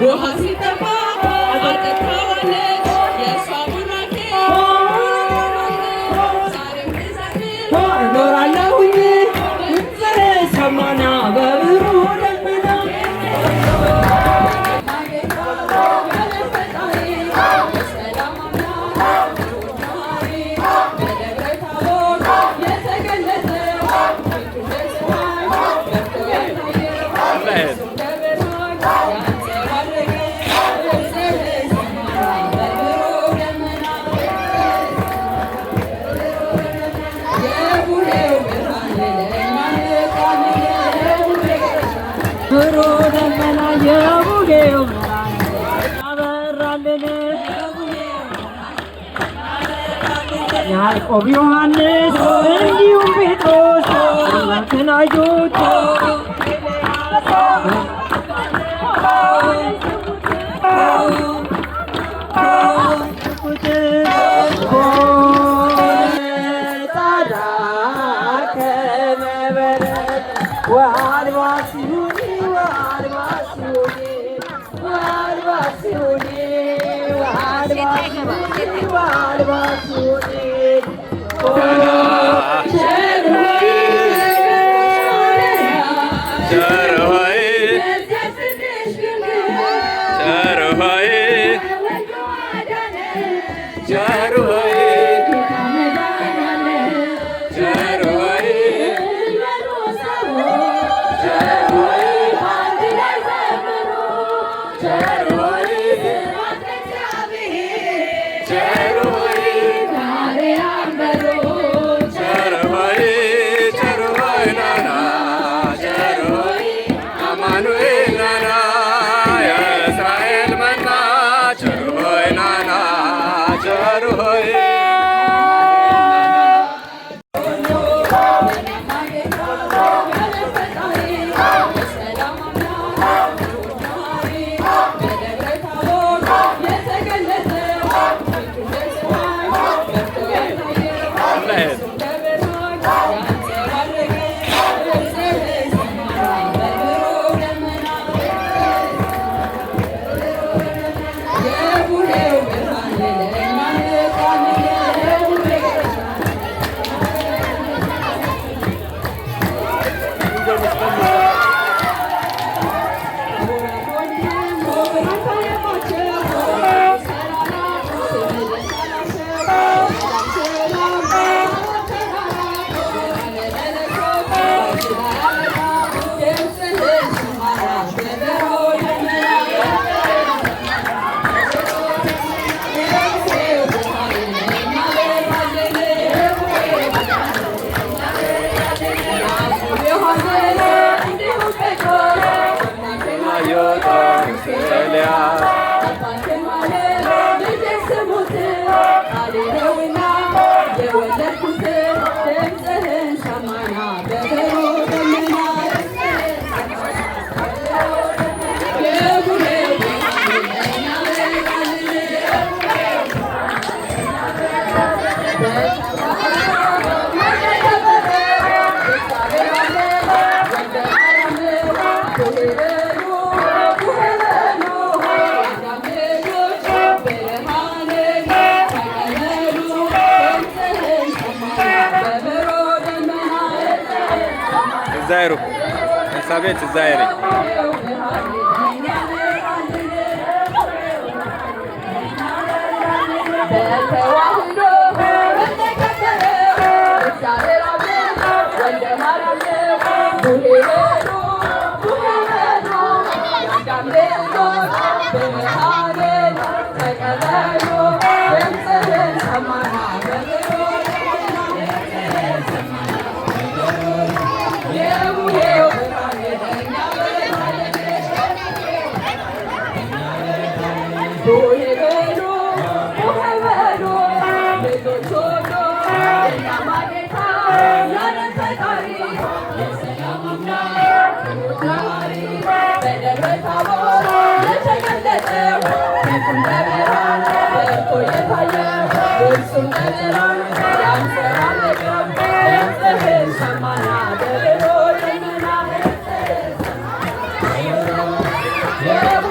ውሃ ሲጠፋ አጠጣዋለች የእሷ ቡራኬ ዛሬም እኖራለሁኝ ሰማና በብሩ ደመና ብሩ ደመና የቡጌው አበራልን ያዕቆብ ዮሐንስ እንዲሁም ጴጥሮስ አምላክን አዩት Zairu, Elizabeth Zaire.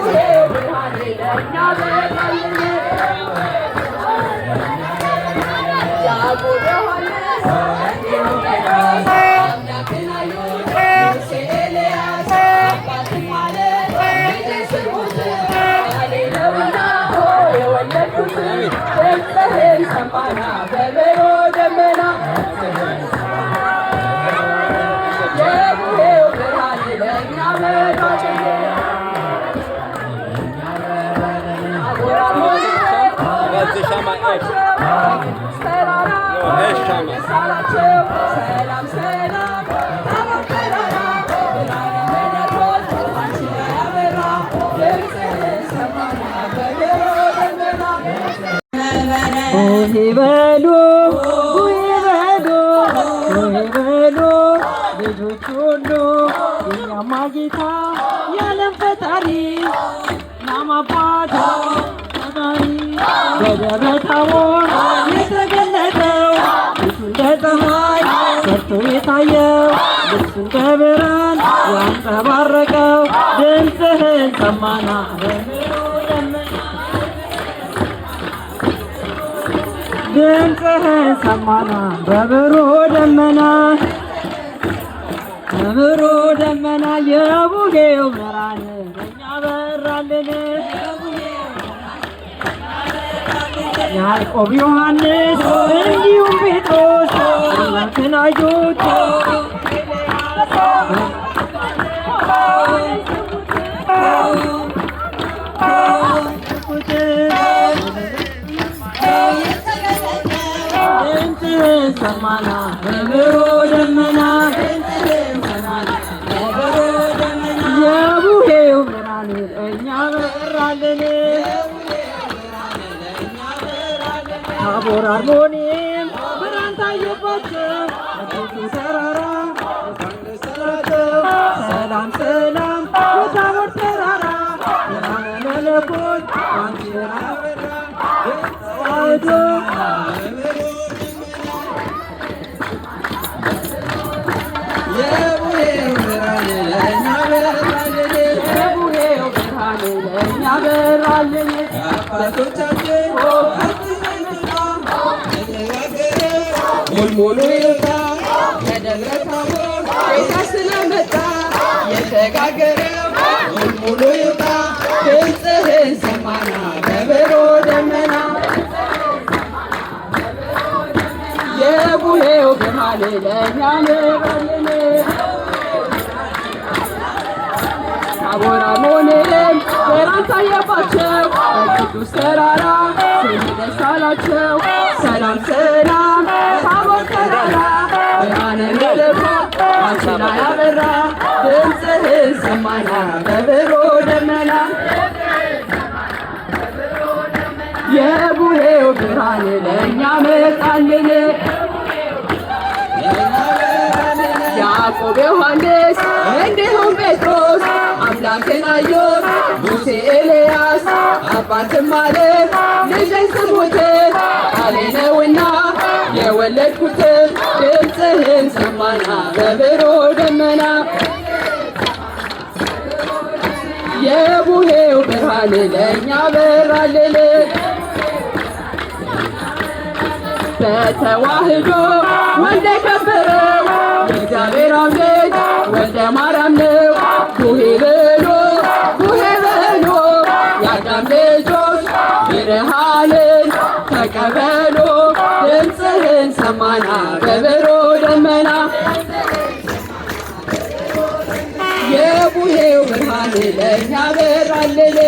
Yeah. ይበሉ ይበሉ ይበሉ ልጆች ሁሉ የኛማ ጌታ የዓለም ፈጣሪ እናም አባት ፈጣሪ በደብረ ታቦር የተገለጠው ፊቱ እንደ ፀሐይ ሰርቶ የታየው ልብሱ እንደ ብርሃን ያንጸባረቀው ድምፅህን ሰማና ድምፅህን ሰማና በብሩህ ደመና በብሩህ ደመና የቡጌው ብርሃን በእኛ በራልን። ያዕቆብ ዮሐንስ እንዲሁም ጴጥሮስ አምላክን አዩት። ድምፅህን ሰማና በብሩህ ደመና የቡሄው ብርሃን እኛ በራልን። ታቦር አርሞኒም ብርሃን ታየባቸው በፊቱ ተራራ ሰላም ሰላም በታቦር ተራራ ብርሃነ መለኮት አንቺ ተዋህዶ የቡሄው ብርሃን ለእኛ በራልን። የቡሄው ብርሃን ለእኛ በራልን። አባቶቻችን ሙልሙሉ ይውጣ ከደብረ ታቦር ጌታ ስለመጣ የተጋገረው ሙልሙሉ ይውጣ ድምፅህን ሰማና በብሩህ ደመና የቡሄው ብርሃን ለእኛ በራልን። ታቦር አርሞንኤም ብርሃን ታየባቸው በቅዱስ ተራራ ስም ደስ አላቸው። ሰላም ሰላም ታቦር ተራራ ብርሃነ መለኮት አንቺ ላይ አበራ ድምፅህን ሰማና በብሩህ ደመና የቡሄው ብርሃን ለእኛ መጣልን። ያዕቆብ ዮሐንስ እንዲሁም ጴጥሮስ አምላክን አዩት። ሙሴ ኤልያስ አባትም አለ ልጄን ስሙት ቃሌ ነውና የወለድኩት ድምፅህን ሰማና በብሩህ ደመና የቡሄው ብርሃን ለእኛ በራልን። በተዋህዶ ወልደ ከበረው የእግዚአብሔር አብ ልጅ ወልደ ማርያም ነው። ቡሄ በሉ ቡሄ በሉ የአዳም ልጆች ብርሃንን ተቀበሉ ድምፅህን ሰማና በብሩህ ደመና የቡሄው ብርሃን ለእኛ በራልን።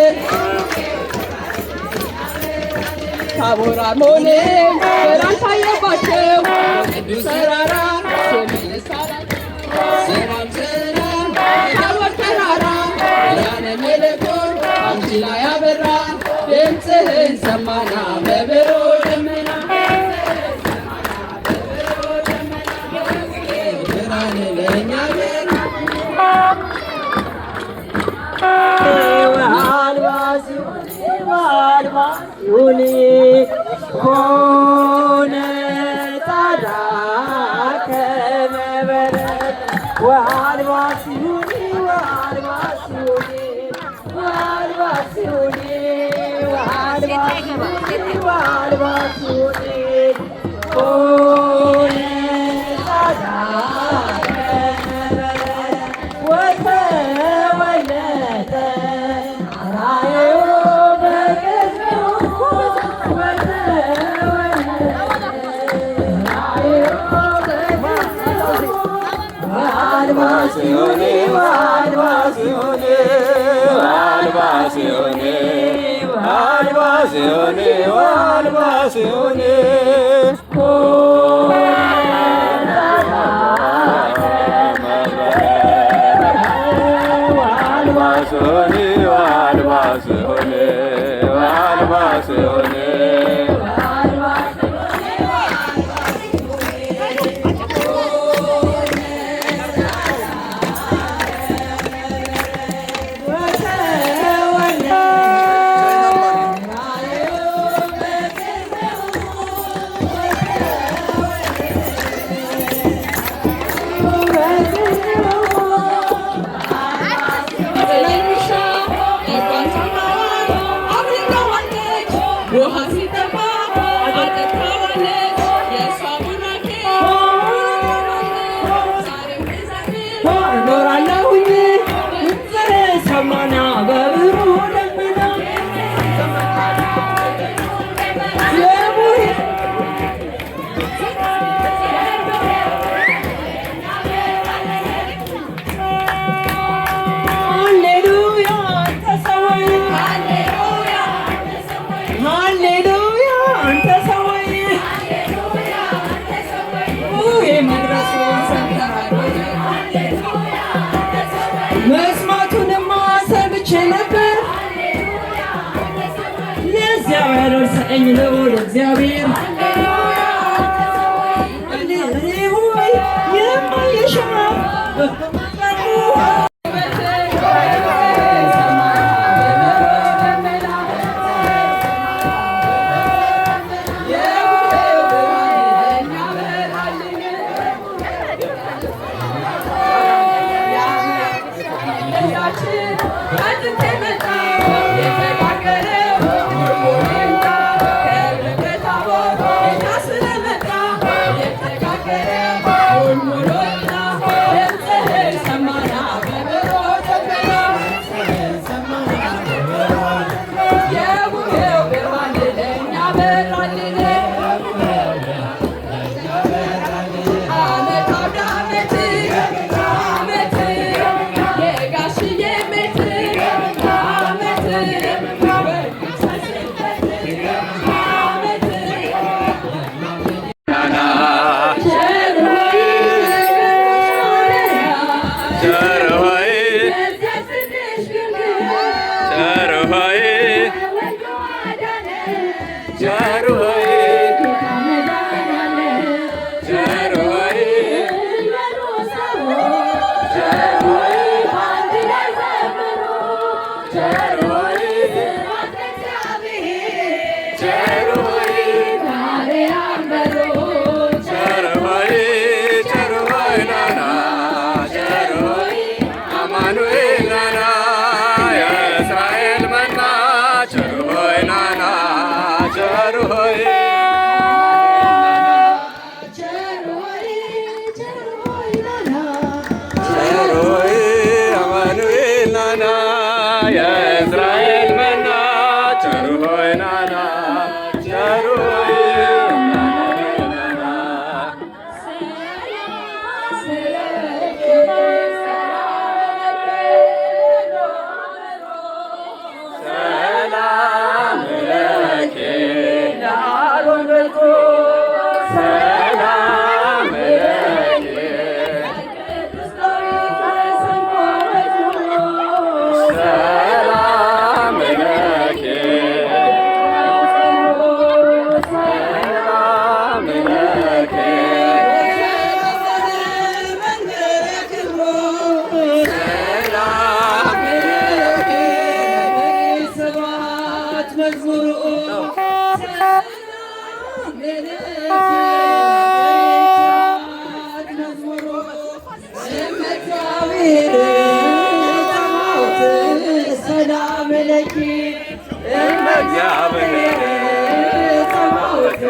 ታቦር አርሞንኤም ብርሃን ታየባቸው በቅዱስ ተራራ ስም ደስ አላቸው። ሰላም ሰላም በታቦር ተራራ ብርሃነ መለኮት አንቺ ላይ አበራ ድምፅህን ሰማና በብሩህ ደመና ብርሃን ለእኛ ይሁን ኮነ ጣዳ ከመበረት ወአልባስ ይሁን ወአልባስ ይሁን ወአልባስ ይሁን መስማቱንማ ሰምቼ ነበር ለዚያ ያደርሰኝ ልዑል እግዚአብሔር ሆይ የማይሻ ሰላም አምላኪ እንደ እግዚአብሔር ጸባኦት